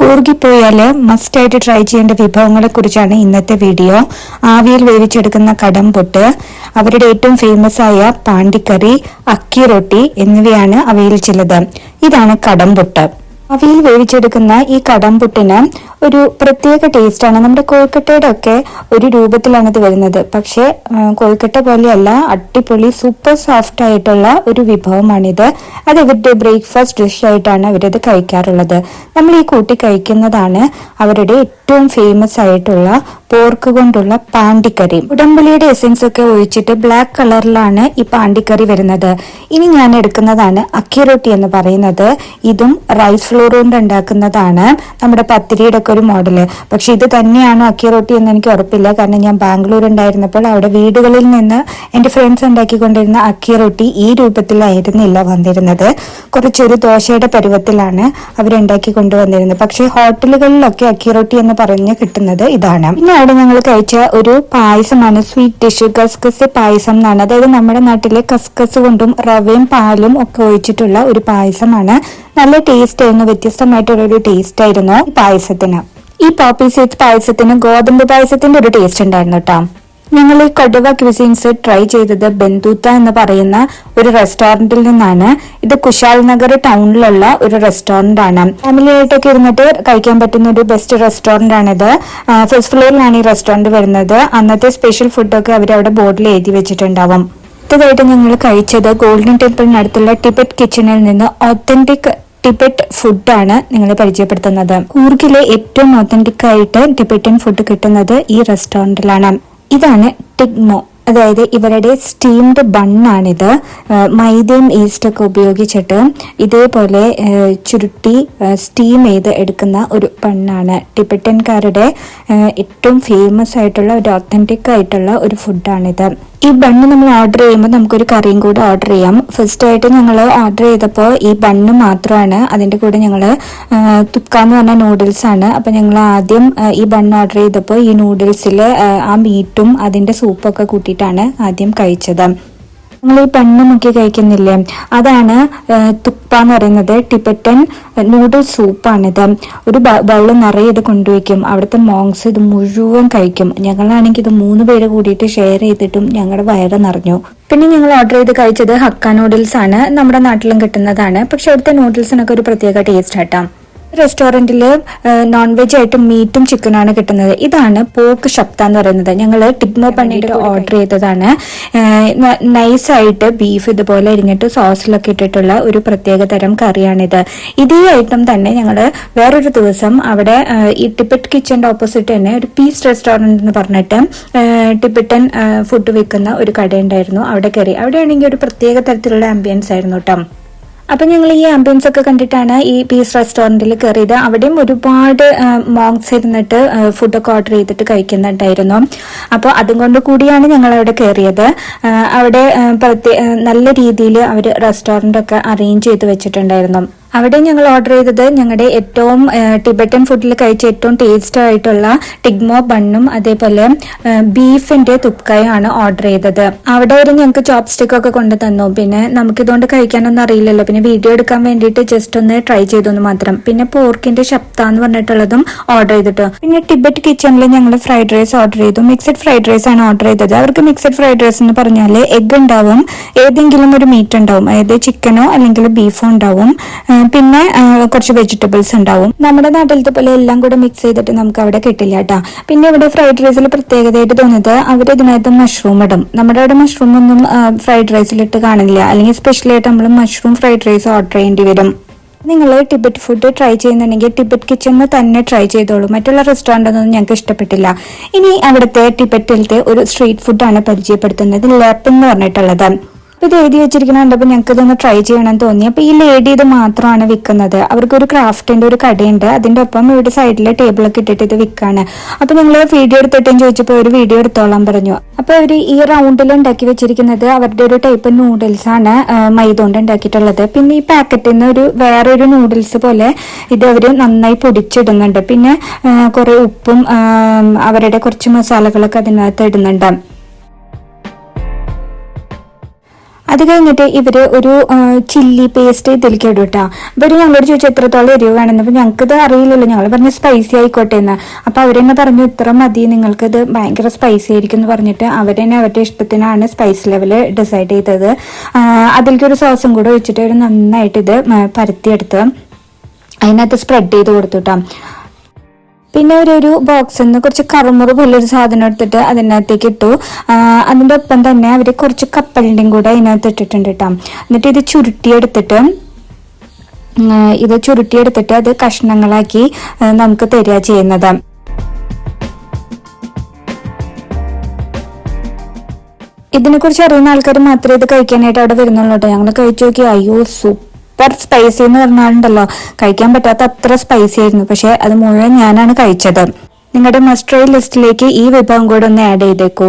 കൂർഗി പോയാൽ മസ്റ്റ് ആയിട്ട് ട്രൈ ചെയ്യേണ്ട വിഭവങ്ങളെ കുറിച്ചാണ് ഇന്നത്തെ വീഡിയോ. ആവിയിൽ വേവിച്ചെടുക്കുന്ന കടംപുട്ട്, അവരുടെ ഏറ്റവും ഫേമസ് ആയ പാണ്ടിക്കറി, അക്കി റൊട്ടി എന്നിവയാണ് അവയിൽ ചിലത്. ഇതാണ് കടംപുട്ട്. ആവിയിൽ വേവിച്ചെടുക്കുന്ന ഈ കടംപുട്ടിന് ഒരു പ്രത്യേക ടേസ്റ്റാണ്. നമ്മുടെ കോഴിക്കട്ടയുടെ ഒക്കെ ഒരു രൂപത്തിലാണ് ഇത് വരുന്നത്. പക്ഷെ കോഴിക്കട്ട പോലെയല്ല, അടിപൊളി സൂപ്പർ സോഫ്റ്റ് ആയിട്ടുള്ള ഒരു വിഭവമാണിത്. അത് ഇവരുടെ ബ്രേക്ക്ഫാസ്റ്റ് ഡിഷ് ആയിട്ടാണ് അവരത് കഴിക്കാറുള്ളത്. നമ്മൾ ഈ കൂട്ടി കഴിക്കുന്നതാണ് അവരുടെ ഏറ്റവും ഫേമസ് ആയിട്ടുള്ള പോർക്ക് കൊണ്ടുള്ള പാണ്ടിക്കറി. ഉടമ്പുളിയുടെ എസൻസ് ഒക്കെ ഒഴിച്ചിട്ട് ബ്ലാക്ക് കളറിലാണ് ഈ പാണ്ടിക്കറി വരുന്നത്. ഇനി ഞാൻ എടുക്കുന്നതാണ് അക്കി റൊട്ടി എന്ന് പറയുന്നത്. ഇതും റൈസ് ഫ്ലോർ കൊണ്ട് ഉണ്ടാക്കുന്നതാണ്. നമ്മുടെ പത്തിരിയുടെ ഒക്കെ ഒരു മോഡല്. പക്ഷെ ഇത് തന്നെയാണോ അക്കി റൊട്ടി എന്ന് എനിക്ക് ഉറപ്പില്ല. കാരണം ഞാൻ ബാംഗ്ലൂർ ഉണ്ടായിരുന്നപ്പോൾ അവിടെ വീടുകളിൽ നിന്ന് എന്റെ ഫ്രണ്ട്സ് ഉണ്ടാക്കിക്കൊണ്ടിരുന്ന അക്കി റൊട്ടി ഈ രൂപത്തിലായിരുന്നില്ല വന്നിരുന്നത്. കുറച്ചൊരു ദോശയുടെ പരുവത്തിലാണ് അവരുണ്ടാക്കി കൊണ്ടുവന്നിരുന്നത്. പക്ഷെ ഹോട്ടലുകളിലൊക്കെ അക്കി റൊട്ടി എന്ന് പറഞ്ഞ് കിട്ടുന്നത് ഇതാണ്. പിന്നെ അവിടെ ഞങ്ങൾ കഴിച്ച ഒരു പായസമാണ്, സ്വീറ്റ് ഡിഷ്, കസ്കസ് പായസം എന്നാണ്. അതായത് നമ്മുടെ നാട്ടിലെ കസ്കസ് കൊണ്ടും റവയും പാലും ഒക്കെ ഒഴിച്ചിട്ടുള്ള ഒരു പായസമാണ്. നല്ല ടേസ്റ്റ് ആയിരുന്നു, വ്യത്യസ്തമായിട്ടുള്ള ഒരു ടേസ്റ്റ് ആയിരുന്നു ഈ പായസത്തിന്. ഈ പോപ്പി സീഡ്സ് പായസത്തിന് ഗോതമ്പ് പായസത്തിന്റെ ഒരു ടേസ്റ്റ് ഉണ്ടായിരുന്നു കേട്ടോ. ഞങ്ങൾ ഈ കടുവ ക്വിസീൻസ് ട്രൈ ചെയ്തത് ബന്ധൂത്ത എന്ന് പറയുന്ന ഒരു റെസ്റ്റോറന്റിൽ നിന്നാണ്. ഇത് കുശാൽ നഗർ ടൗണിലുള്ള ഒരു റെസ്റ്റോറന്റ് ആണ്. ഫാമിലി ആയിട്ടൊക്കെ ഇരുന്നിട്ട് കഴിക്കാൻ പറ്റുന്ന ഒരു ബെസ്റ്റ് റെസ്റ്റോറന്റ് ആണിത്. ഫസ്റ്റ് ഫ്ലോറിലാണ് ഈ റെസ്റ്റോറന്റ് വരുന്നത്. അന്നത്തെ സ്പെഷ്യൽ ഫുഡൊക്കെ അവരവിടെ ബോർഡിൽ എഴുതി വെച്ചിട്ടുണ്ടാവും. അടുത്തതായിട്ട് ഞങ്ങൾ കഴിച്ചത് ഗോൾഡൻ ടെമ്പിളിനടുത്തുള്ള ടിബറ്റ് കിച്ചണിൽ നിന്ന് ഒത്തന്റിക് ടിബറ്റ് ഫുഡാണ് നിങ്ങളെ പരിചയപ്പെടുത്തുന്നത്. കൂർഗിലെ ഏറ്റവും ഒത്തന്റിക് ആയിട്ട് ടിബറ്റൻ ഫുഡ് കിട്ടുന്നത് ഈ റെസ്റ്റോറന്റിലാണ്. ഇതാണ് ടിഗ്മോ, അതായത് ഇവരുടെ സ്റ്റീംഡ് ബണ്ണാണിത്. മൈദയും ഈസ്റ്റ് ഒക്കെ ഉപയോഗിച്ചിട്ട് ഇതേപോലെ ചുരുട്ടി സ്റ്റീം ചെയ്ത് എടുക്കുന്ന ഒരു ബണ്ണാണ്. ടിബറ്റൻകാരുടെ ഏറ്റവും ഫേമസ് ആയിട്ടുള്ള ഒരു ഒത്തന്റിക് ആയിട്ടുള്ള ഒരു ഫുഡാണിത്. ഈ ബണ്ണ് നമ്മൾ ഓർഡർ ചെയ്യുമ്പോൾ നമുക്കൊരു കറിയും കൂടെ ഓർഡർ ചെയ്യാം. ഫസ്റ്റ് ആയിട്ട് ഞങ്ങൾ ഓർഡർ ചെയ്തപ്പോൾ ഈ ബണ്ണ് മാത്രമാണ്. അതിന്റെ കൂടെ ഞങ്ങൾ തുക്ക എന്ന് പറഞ്ഞ നൂഡിൽസ് ആണ്. അപ്പൊ ഞങ്ങൾ ആദ്യം ഈ ബണ്ണ് ഓർഡർ ചെയ്തപ്പോൾ ഈ നൂഡിൽസിൽ ആ മീറ്റും അതിന്റെ സൂപ്പൊക്കെ കൂട്ടിയിട്ടാണ് ആദ്യം കഴിച്ചത്. നമ്മൾ ഈ ബണ്ണ് മുക്കി കഴിക്കുന്നില്ലേ, അതാണ് തുപ്പ എന്ന് പറയുന്നത്. ടിബറ്റൻ നൂഡിൽ സൂപ്പാണിത്. ഒരു ബൗള് നിറയെ ഇത് കൊണ്ടുവയ്ക്കും. അവിടുത്തെ മോങ്സ് ഇത് മുഴുവൻ കഴിക്കും. ഞങ്ങളാണെങ്കിൽ ഇത് 3 പേര് കൂടിയിട്ട് ഷെയർ ചെയ്തിട്ടും ഞങ്ങളുടെ വയറ് നിറഞ്ഞു. പിന്നെ ഞങ്ങൾ ഓർഡർ ചെയ്ത് കഴിച്ചത് ഹക്ക നൂഡിൽസ് ആണ്. നമ്മുടെ നാട്ടിലും കിട്ടുന്നതാണ്. പക്ഷെ അവിടുത്തെ നൂഡിൽസിനൊക്കെ ഒരു പ്രത്യേക ടേസ്റ്റ് ആട്ടോ. റെസ്റ്റോറന്റില് നോൺ വെജ് ആയിട്ട് മീറ്റും ചിക്കനാണ് കിട്ടുന്നത്. ഇതാണ് പോക്ക് ഷപ്ത എന്ന് പറയുന്നത്. ഞങ്ങൾ ടിഗ്മോ പണിയിട്ട് ഓർഡർ ചെയ്തതാണ്. നൈസായിട്ട് ബീഫ് ഇതുപോലെ അരിഞ്ഞിട്ട് സോസിലൊക്കെ ഇട്ടിട്ടുള്ള ഒരു പ്രത്യേക തരം കറിയാണിത്. ഇതേ ഐറ്റം തന്നെ ഞങ്ങൾ വേറൊരു ദിവസം അവിടെ ഈ ടിബറ്റ് കിച്ചന്റെ ഓപ്പോസിറ്റ് തന്നെ ഒരു പീസ് റെസ്റ്റോറന്റ് എന്ന് പറഞ്ഞിട്ട് ടിബറ്റൻ ഫുഡ് വിൽക്കുന്ന ഒരു കടയുണ്ടായിരുന്നു. അവിടെ കയറി. അവിടെയാണെങ്കിൽ ഒരു പ്രത്യേക തരത്തിലുള്ള ആംബിയൻസ് ആയിരുന്നു കേട്ടോ. അപ്പൊ ഞങ്ങൾ ഈ ആംബിയൻസ് ഒക്കെ കണ്ടിട്ടാണ് ഈ പീസ് റെസ്റ്റോറന്റിൽ കയറിയത്. അവിടെയും ഒരുപാട് മോങ്സ് ഇരുന്നിട്ട് ഫുഡൊക്കെ ഓർഡർ ചെയ്തിട്ട് കഴിക്കുന്നുണ്ടായിരുന്നു. അപ്പോൾ അതും കൊണ്ട് കൂടിയാണ് ഞങ്ങൾ അവിടെ കയറിയത്. അവിടെ നല്ല രീതിയിൽ അവർ റെസ്റ്റോറന്റ് ഒക്കെ അറേഞ്ച് ചെയ്ത് വെച്ചിട്ടുണ്ടായിരുന്നു. അവിടെ ഞങ്ങൾ ഓർഡർ ചെയ്തത് ഞങ്ങളുടെ ഏറ്റവും ടിബറ്റൻ ഫുഡിൽ കഴിച്ച ഏറ്റവും ടേസ്റ്റ് ആയിട്ടുള്ള ടിഗ്മോ ബണ്ണും അതേപോലെ ബീഫിന്റെ തുപ്കയും ആണ് ഓർഡർ ചെയ്തത്. അവിടെ ഒരു ഞങ്ങൾക്ക് ചോപ്സ്റ്റിക് ഒക്കെ കൊണ്ടു തന്നു. പിന്നെ നമുക്കിതുകൊണ്ട് കഴിക്കാനൊന്നും അറിയില്ലല്ലോ. പിന്നെ വീഡിയോ എടുക്കാൻ വേണ്ടിയിട്ട് ജസ്റ്റ് ഒന്ന് ട്രൈ ചെയ്തു മാത്രം. പിന്നെ പോർക്കിന്റെ ഷപ്ത എന്ന് പറഞ്ഞിട്ടുള്ളതും ഓർഡർ ചെയ്തിട്ട്. പിന്നെ ടിബറ്റ് കിച്ചണിൽ ഞങ്ങൾ ഫ്രൈഡ് റൈസ് ഓർഡർ ചെയ്തു. മിക്സഡ് ഫ്രൈഡ് റൈസ് ആണ് ഓർഡർ ചെയ്തത്. അവർക്ക് മിക്സഡ് ഫ്രൈഡ് റൈസ് എന്ന് പറഞ്ഞാൽ എഗ് ഉണ്ടാവും, ഏതെങ്കിലും ഒരു മീറ്റ് ഉണ്ടാവും, അതായത് ചിക്കനോ അല്ലെങ്കിൽ ബീഫോ ഉണ്ടാവും, പിന്നെ കുറച്ച് വെജിറ്റബിൾസ് ഉണ്ടാവും. നമ്മുടെ നാട്ടിലത്തെ പോലെ എല്ലാം കൂടെ മിക്സ് ചെയ്തിട്ട് നമുക്ക് അവിടെ കിട്ടില്ല കേട്ടാ. പിന്നെ ഇവിടെ ഫ്രൈഡ് റൈസിൽ പ്രത്യേകതയായിട്ട് തോന്നുന്നത് അവർ ഇതിനകത്ത് മഷ്റൂം ഇടും. നമ്മുടെ അവിടെ മഷ്റൂം ഒന്നും ഫ്രൈഡ് റൈസിലിട്ട് കാണില്ല. അല്ലെങ്കിൽ സ്പെഷ്യലായിട്ട് നമ്മൾ മഷ്റൂം ഫ്രൈഡ് റൈസ് ഓർഡർ ചെയ്യേണ്ടി വരും. നിങ്ങൾ ടിബറ്റ് ഫുഡ് ട്രൈ ചെയ്യുന്നുണ്ടെങ്കിൽ ടിബറ്റ് കിച്ചണിൽ തന്നെ ട്രൈ ചെയ്തോളൂ. മറ്റുള്ള റെസ്റ്റോറൻറ്റൊന്നും ഞങ്ങൾക്ക് ഇഷ്ടപ്പെട്ടില്ല. ഇനി അവിടുത്തെ ടിബറ്റിലത്തെ ഒരു സ്ട്രീറ്റ് ഫുഡാണ് പരിചയപ്പെടുത്തുന്നത്, ലേപ്പ് എന്ന് പറഞ്ഞിട്ടുള്ളത്. അപ്പൊ ഇത് എഴുതി വെച്ചിരിക്കുന്ന കണ്ടപ്പോൾ ഞങ്ങൾക്ക് ഇതൊന്ന് ട്രൈ ചെയ്യണമെന്ന് തോന്നി. അപ്പൊ ഈ ലേഡി ഇത് മാത്രമാണ് വിൽക്കുന്നത്. അവർക്കൊരു ക്രാഫ്റ്റിന്റെ ഒരു കടയുണ്ട്. അതിന്റെ ഒപ്പം ഇവിടെ സൈഡിൽ ടേബിളൊക്കെ ഇട്ടിട്ട് ഇത് വിൽക്കാണ്. അപ്പൊ ഞങ്ങൾ വീഡിയോ എടുത്തിട്ടെന്ന് ചോദിച്ചപ്പോൾ ഒരു വീഡിയോ എടുത്തോളാൻ പറഞ്ഞു. അപ്പൊ അവര് ഈ റൗണ്ടിൽ ഉണ്ടാക്കി വെച്ചിരിക്കുന്നത് അവരുടെ ഒരു ടൈപ്പ് നൂഡിൽസ് ആണ്, മൈദ കൊണ്ട് ഉണ്ടാക്കിയിട്ടുള്ളത്. പിന്നെ ഈ പാക്കറ്റിൽ നിന്ന് വേറൊരു നൂഡിൽസ് പോലെ ഇത് അവര് നന്നായി പൊടിച്ചിടുന്നുണ്ട്. പിന്നെ കുറെ ഉപ്പും അവരുടെ കുറച്ച് മസാലകളൊക്കെ അതിനകത്ത് ഇടുന്നുണ്ട്. അത് കഴിഞ്ഞിട്ട് ഇവര് ഒരു ചില്ലി പേസ്റ്റ് ഇതിലേക്ക് ഇടും കേട്ടോ. ഇവര് ഞങ്ങളോട് ചോദിച്ചു എത്രത്തോളം എരിവ് വേണമെന്ന്. അപ്പൊ ഞങ്ങൾക്കിത് അറിയില്ലല്ലോ, ഞങ്ങൾ പറഞ്ഞ് സ്പൈസി ആയിക്കോട്ടെ എന്ന്. അപ്പൊ അവരെന്നെ പറഞ്ഞു ഇത്ര മതി, നിങ്ങൾക്കിത് ഭയങ്കര സ്പൈസി ആയിരിക്കും എന്ന് പറഞ്ഞിട്ട് അവരെന്നെ അവരുടെ ഇഷ്ടത്തിനാണ് സ്പൈസ് ലെവല് ഡിസൈഡ് ചെയ്തത്. അതിലേക്ക് ഒരു സോസും കൂടെ വെച്ചിട്ട് ഒരു നന്നായിട്ട് ഇത് പരത്തിയെടുത്ത് അതിനകത്ത് സ്പ്രെഡ് ചെയ്ത് കൊടുത്തു കേട്ടോ. പിന്നെ ഒരു ബോക്സിൽ നിന്ന് കുറച്ച് കറുമുറ് പോലൊരു സാധനം എടുത്തിട്ട് അതിനകത്തേക്ക് ഇട്ടു. അതിൻ്റെ ഒപ്പം തന്നെ അവർ കുറച്ച് കപ്പലിൻ്റെയും കൂടെ അതിനകത്ത് ഇട്ടിട്ടുണ്ട് കേട്ടോ. എന്നിട്ട് ഇത് ചുരുട്ടിയെടുത്തിട്ട് അത് കഷ്ണങ്ങളാക്കി നമുക്ക് തരിക ചെയ്യുന്നത്. ഇതിനെക്കുറിച്ച് അറിയുന്ന ആൾക്കാർ മാത്രമേ ഇത് കഴിക്കാനായിട്ട് അവിടെ വരുന്നുള്ളൂ കേട്ടോ. ഞങ്ങൾ കഴിച്ചു നോക്കി, അയ്യോ സൂപ്പർ സ്പൈസി എന്ന് പറഞ്ഞാലുണ്ടല്ലോ, കഴിക്കാൻ പറ്റാത്ത അത്ര സ്പൈസി ആയിരുന്നു. പക്ഷെ അത് മുഴുവൻ ഞാനാണ് കഴിച്ചത്. നിങ്ങളുടെ മസ്റ്റ് ട്രൈ ലിസ്റ്റിലേക്ക് ഈ വിഭവം കൂടെ ഒന്ന് ആഡ് ചെയ്തേക്കൂ.